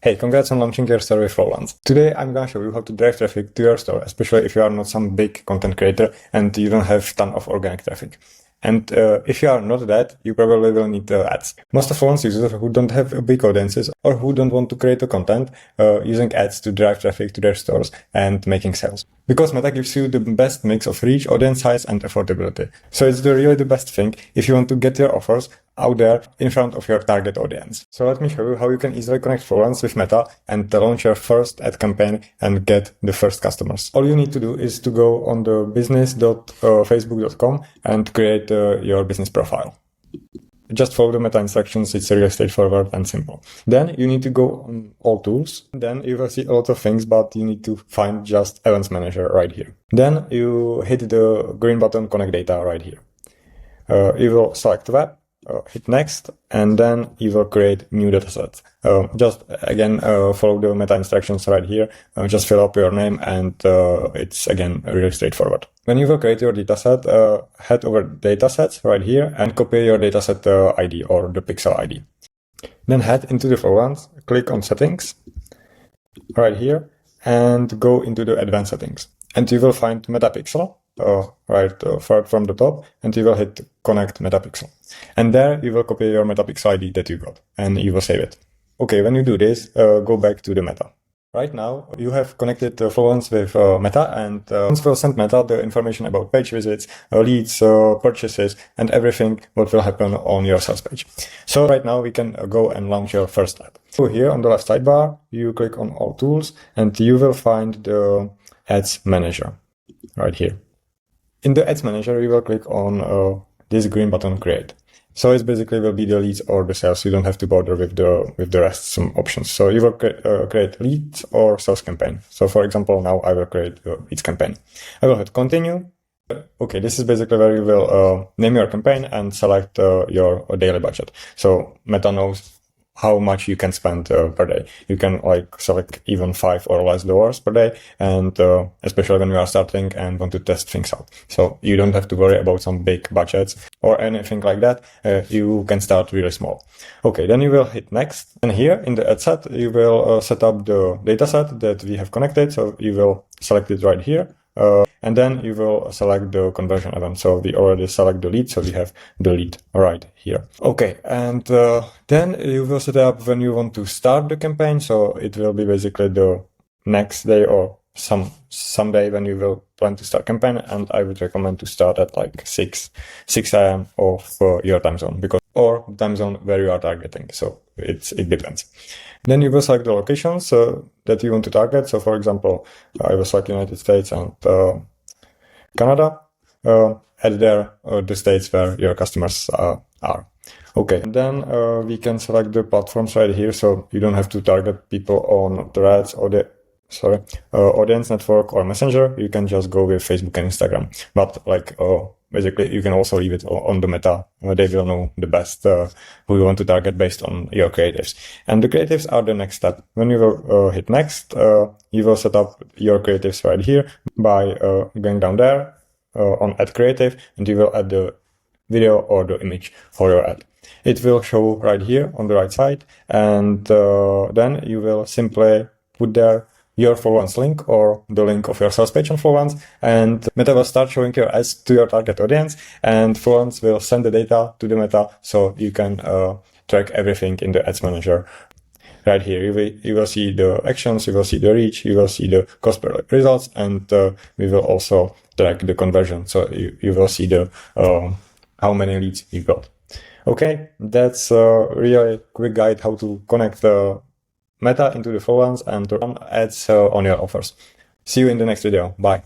Hey, congrats on launching your store with Flowlance. Today I'm gonna show you how to drive traffic to your store, especially if you are not some big content creator and you don't have ton of organic traffic. And if you are not that, you probably will need ads. Most of Flowlance users who don't have big audiences or who don't want to create a content using ads to drive traffic to their stores and making sales. Because Meta gives you the best mix of reach, audience size, and affordability. So it's really the best thing if you want to get your offers out there in front of your target audience. So let me show you how you can easily connect Flowlance with Meta and launch your first ad campaign and get the first customers. All you need to do is to go on the business.facebook.com and create your business profile. Just follow the Meta instructions. It's really straightforward and simple. Then you need to go on all tools. Then you will see a lot of things, but you need to find just Events Manager right here. Then you hit the green button, Connect Data right here. You will select Web. Hit next, and then you will create new dataset. Just again follow the Meta instructions right here. Just fill up your name, and it's again really straightforward. When you will create your dataset, head over datasets right here and copy your dataset ID or the pixel ID. Then head into the Flowlance, click on Settings right here, and go into the Advanced Settings, and you will find Metapixel. Third from the top, and you will hit Connect Metapixel. And there you will copy your Metapixel ID that you got, and you will save it. Okay, when you do this, go back to the Meta. Right now, you have connected Flowlance with Meta, and Flowlance will send Meta the information about page visits, leads, purchases, and everything what will happen on your sales page. So right now we can go and launch your first ad. So here on the left sidebar, you click on All Tools, and you will find the Ads Manager right here. In the Ads Manager, you will click on this green button, Create. So it basically will be the leads or the sales. You don't have to bother with the rest, some options. So you will create leads or sales campaign. So for example, now I will create a leads campaign. I will hit Continue. Okay, this is basically where you will name your campaign and select your daily budget. So Meta knows how much you can spend per day. You can select even $5 or less per day, and especially when you are starting and want to test things out. So you don't have to worry about some big budgets or anything like that. You can start really small. Okay, then you will hit next, and here in the ad set you will set up the dataset that we have connected. So you will select it right here. And then you will select the conversion event. So we already select the lead, so we have the lead right here. Okay, and then you will set up when you want to start the campaign. So it will be basically the next day or someday when you will plan to start campaign. And I would recommend to start at like 6 a.m. of your time zone, or time zone where you are targeting. So it depends. Then you will select the locations that you want to target. So for example, I will select United States and Canada. Add there the states where your customers are. Okay, and then we can select the platforms right here. So you don't have to target people on Threads or Audience Network or Messenger. You can just go with Facebook and Instagram. But basically, you can also leave it on the Meta. They will know the best who you want to target based on your creatives. And the creatives are the next step. When you will hit next, you will set up your creatives right here by going down there on Add Creative, and you will add the video or the image for your ad. It will show right here on the right side, and then you will simply put there your Flowlance link or the link of your sales page on Flowlance, and Meta will start showing your ads to your target audience, and Flowlance will send the data to the Meta so you can track everything in the Ads Manager. Right here, you will see the actions, you will see the reach, you will see the cost per results, and we will also track the conversion. So you will see the how many leads you got. Okay, that's a really quick guide how to connect Meta into the Flowlance and to run ads on your offers. See you in the next video. Bye.